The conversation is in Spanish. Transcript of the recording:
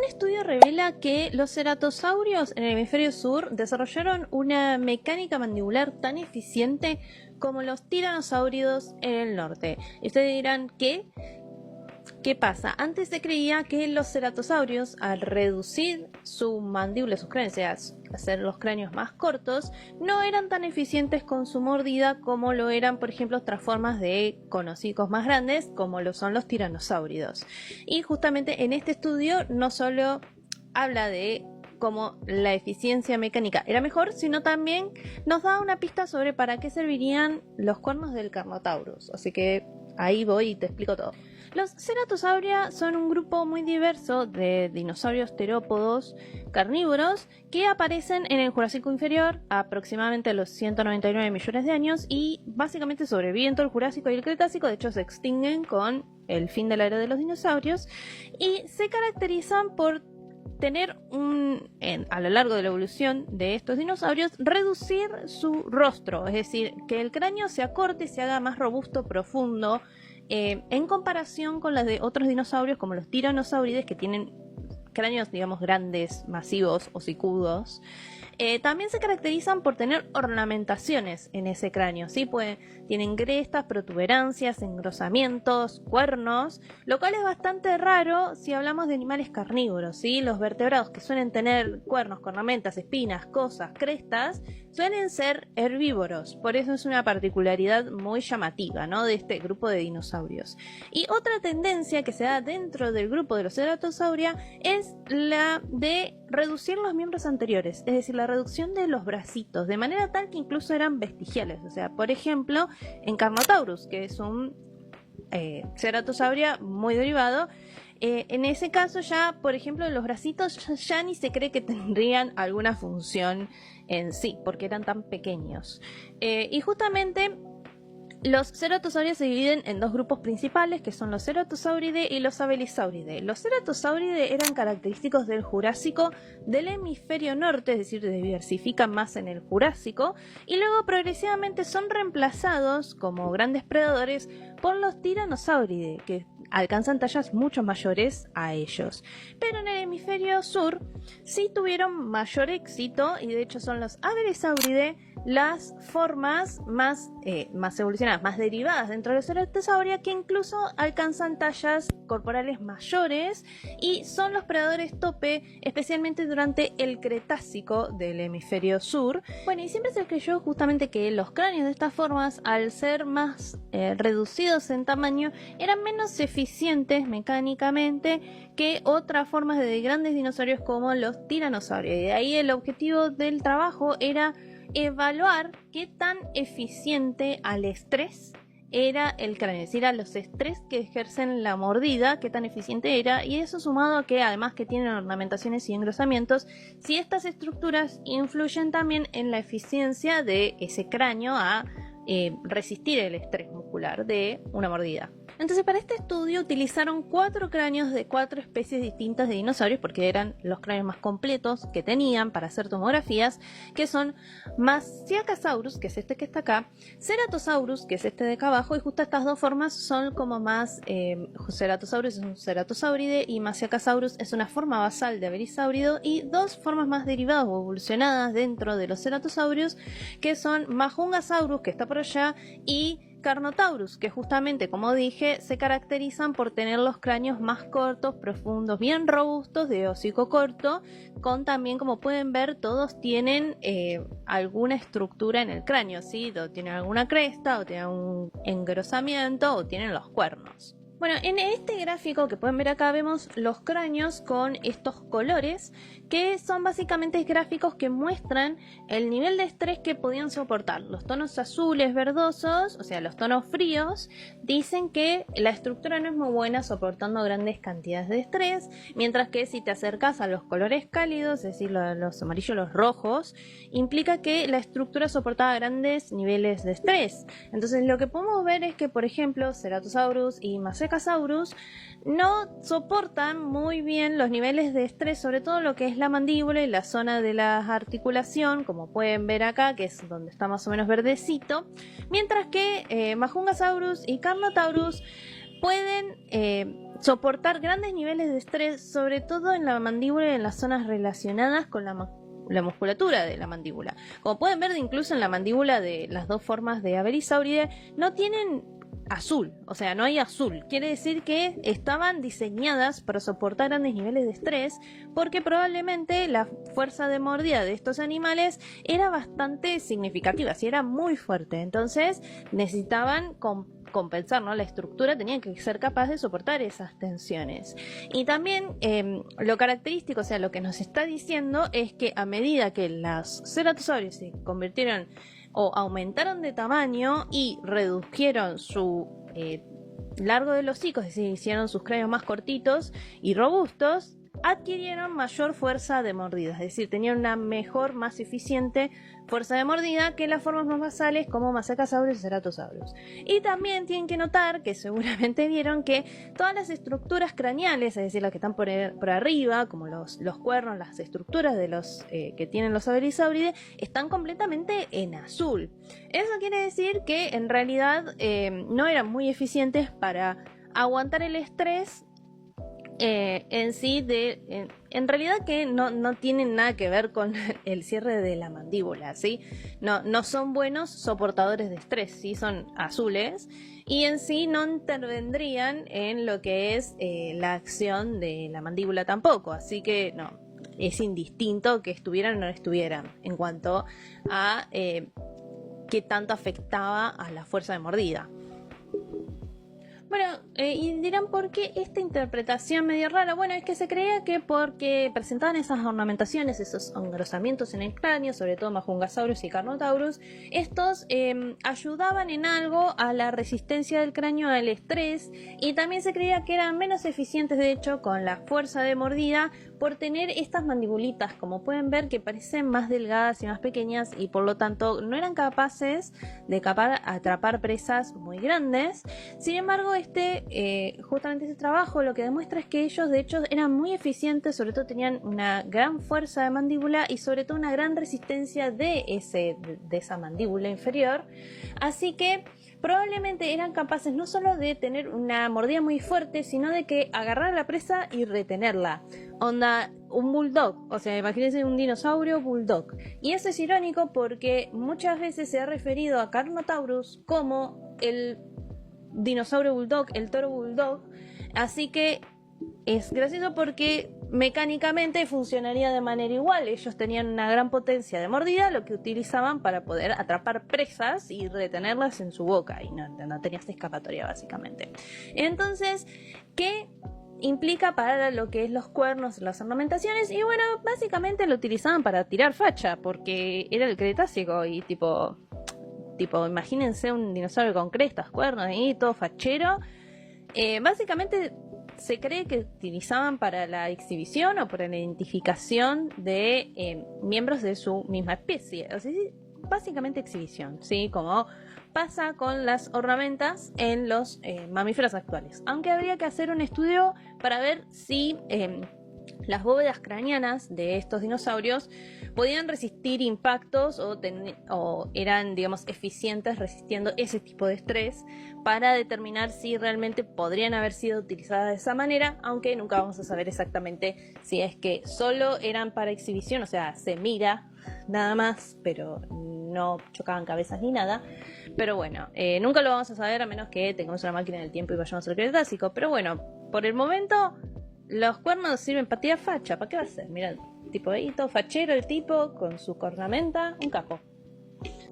un estudio revela que los ceratosaurios en el hemisferio sur desarrollaron una mecánica mandibular tan eficiente como los tiranosáuridos en el norte. Y ustedes dirán, ¿qué pasa? Antes se creía que los ceratosaurios, al reducir su mandíbula, sus cráneos, o sea, hacer los cráneos más cortos, no eran tan eficientes con su mordida como lo eran, por ejemplo, otras formas de conocicos más grandes, como lo son los tiranosáuridos. Y justamente en este estudio no solo habla de cómo la eficiencia mecánica era mejor, sino también nos da una pista sobre para qué servirían los cuernos del Carnotaurus. Así que ahí voy y te explico todo. Los ceratosauria son un grupo muy diverso de dinosaurios terópodos carnívoros que aparecen en el Jurásico inferior aproximadamente a los 199 millones de años y básicamente sobreviven todo el Jurásico y el Cretácico. De hecho, se extinguen con el fin de la era de los dinosaurios y se caracterizan por tener a lo largo de la evolución de estos dinosaurios, reducir su rostro, es decir, que el cráneo se acorte y se haga más robusto, profundo, en comparación con las de otros dinosaurios como los tiranosáuridos, que tienen cráneos, digamos, grandes, masivos, hocicudos. También se caracterizan por tener ornamentaciones en ese cráneo, ¿sí? Pues tienen crestas, protuberancias, engrosamientos, cuernos, lo cual es bastante raro si hablamos de animales carnívoros, ¿sí? Los vertebrados que suelen tener cuernos, cornamentas, espinas, cosas, crestas, suelen ser herbívoros, por eso es una particularidad muy llamativa, ¿no?, de este grupo de dinosaurios. Y otra tendencia que se da dentro del grupo de los ceratosauria es la de reducir los miembros anteriores, es decir, la reducción de los bracitos, de manera tal que incluso eran vestigiales. O sea, por ejemplo, en Carnotaurus, que es un ceratosauria muy derivado, en ese caso ya, por ejemplo, los bracitos ya ni se cree que tendrían alguna función en sí, porque eran tan pequeños. Y justamente los ceratosaurios se dividen en dos grupos principales, que son los ceratosauridae y los abelisauridae. Los ceratosauridae eran característicos del Jurásico del hemisferio norte, es decir, se diversifican más en el Jurásico, y luego progresivamente son reemplazados como grandes predadores por los tiranosauridae, que alcanzan tallas mucho mayores a ellos. Pero en el hemisferio sur sí tuvieron mayor éxito, y de hecho son los abelisauridae las formas más evolucionadas, más derivadas dentro de los ceratosauria, que incluso alcanzan tallas corporales mayores y son los predadores tope, especialmente durante el Cretácico del hemisferio sur. Bueno, y siempre se creyó justamente que los cráneos de estas formas, al ser más reducidos en tamaño, eran menos eficientes mecánicamente que otras formas de grandes dinosaurios como los tiranosaurios. Y de ahí el objetivo del trabajo era evaluar qué tan eficiente al estrés era el cráneo, es decir, a los estrés que ejercen la mordida, qué tan eficiente era, y eso sumado a que además que tienen ornamentaciones y engrosamientos, si estas estructuras influyen también en la eficiencia de ese cráneo a resistir el estrés muscular de una mordida. Entonces, para este estudio utilizaron 4 cráneos de 4 especies distintas de dinosaurios, porque eran los cráneos más completos que tenían para hacer tomografías, que son Masiacasaurus, que es este que está acá, Ceratosaurus, que es este de acá abajo, y justo estas dos formas son como más, Ceratosaurus es un ceratosauride y Masiacasaurus es una forma basal de abelisáurido, y dos formas más derivadas o evolucionadas dentro de los ceratosaurios, que son Majungasaurus, que está por allá, y Carnotaurus, que justamente, como dije, se caracterizan por tener los cráneos más cortos, profundos, bien robustos, de hocico corto, con también, como pueden ver, todos tienen alguna estructura en el cráneo, ¿sí? O tienen alguna cresta, o tienen un engrosamiento, o tienen los cuernos. Bueno, en este gráfico que pueden ver acá vemos los cráneos con estos colores, que son básicamente gráficos que muestran el nivel de estrés que podían soportar. Los tonos azules verdosos, o sea, los tonos fríos, dicen que la estructura no es muy buena soportando grandes cantidades de estrés, mientras que si te acercas a los colores cálidos, es decir, los amarillos, los rojos, implica que la estructura soportaba grandes niveles de estrés. Entonces, lo que podemos ver es que, por ejemplo, Ceratosaurus y Masiacasaurus no soportan muy bien los niveles de estrés, sobre todo lo que es la mandíbula y la zona de la articulación, como pueden ver acá, que es donde está más o menos verdecito, mientras que Majungasaurus y Carnotaurus pueden soportar grandes niveles de estrés, sobre todo en la mandíbula y en las zonas relacionadas con la musculatura de la mandíbula. Como pueden ver, incluso en la mandíbula de las dos formas de Avelisauridae no tienen azul, o sea, no hay azul. Quiere decir que estaban diseñadas para soportar grandes niveles de estrés, porque probablemente la fuerza de mordida de estos animales era bastante significativa, si era muy fuerte. Entonces necesitaban compensar, ¿no? La estructura tenía que ser capaz de soportar esas tensiones. Y también lo característico, o sea, lo que nos está diciendo es que a medida que los ceratosaurios se convirtieron o aumentaron de tamaño y redujeron su largo del hocico, es decir, hicieron sus cráneos más cortitos y robustos, adquirieron mayor fuerza de mordida, es decir, tenían una mejor, más eficiente fuerza de mordida que las formas más basales como Mazacosaurus y Ceratosaurus. Y también tienen que notar, que seguramente vieron, que todas las estructuras craneales, es decir, las que están por arriba, como los cuernos, las estructuras de los que tienen los Avelisauridae, están completamente en azul. Eso quiere decir que en realidad no eran muy eficientes para aguantar el estrés en sí, en realidad que no tienen nada que ver con el cierre de la mandíbula, ¿sí? No son buenos soportadores de estrés, ¿sí? Son azules y en sí no intervendrían en lo que es la acción de la mandíbula tampoco, así que no, es indistinto que estuvieran o no estuvieran en cuanto a qué tanto afectaba a la fuerza de mordida. Bueno, y dirán, ¿por qué esta interpretación medio rara? Bueno, es que se creía que porque presentaban esas ornamentaciones, esos engrosamientos en el cráneo, sobre todo Majungasaurus y Carnotaurus, estos ayudaban en algo a la resistencia del cráneo al estrés, y también se creía que eran menos eficientes, de hecho, con la fuerza de mordida, por tener estas mandibulitas, como pueden ver, que parecen más delgadas y más pequeñas, y por lo tanto no eran capaces de atrapar presas muy grandes. Sin embargo, justamente este trabajo lo que demuestra es que ellos de hecho eran muy eficientes, sobre todo tenían una gran fuerza de mandíbula y sobre todo una gran resistencia de esa mandíbula inferior, así que probablemente eran capaces no solo de tener una mordida muy fuerte, sino de que agarrar a la presa y retenerla. Onda, un bulldog, o sea, imagínense un dinosaurio bulldog. Y eso es irónico porque muchas veces se ha referido a Carnotaurus como el dinosaurio bulldog, el toro bulldog, así que es gracioso porque mecánicamente funcionaría de manera igual. Ellos tenían una gran potencia de mordida, lo que utilizaban para poder atrapar presas y retenerlas en su boca, y no tenías escapatoria básicamente. Entonces, ¿qué implica para lo que es los cuernos, las ornamentaciones? Y bueno, básicamente lo utilizaban para tirar facha, porque era el Cretácico y tipo, imagínense un dinosaurio con crestas, cuernos y todo fachero. Básicamente se cree que utilizaban para la exhibición o para la identificación de miembros de su misma especie. O sea, básicamente exhibición, ¿sí? Como pasa con las ornamentas en los mamíferos actuales. Aunque habría que hacer un estudio para ver si las bóvedas craneanas de estos dinosaurios podían resistir impactos o eran, digamos, eficientes resistiendo ese tipo de estrés, para determinar si realmente podrían haber sido utilizadas de esa manera, aunque nunca vamos a saber exactamente si es que solo eran para exhibición, o sea, se mira nada más, pero no chocaban cabezas ni nada. Pero bueno, nunca lo vamos a saber a menos que tengamos una máquina del tiempo y vayamos al Cretácico. Pero bueno, por el momento los cuernos sirven para tirar facha. ¿Para qué va a ser? Mirá, tipo ahí todo fachero el tipo con su cornamenta, un capo.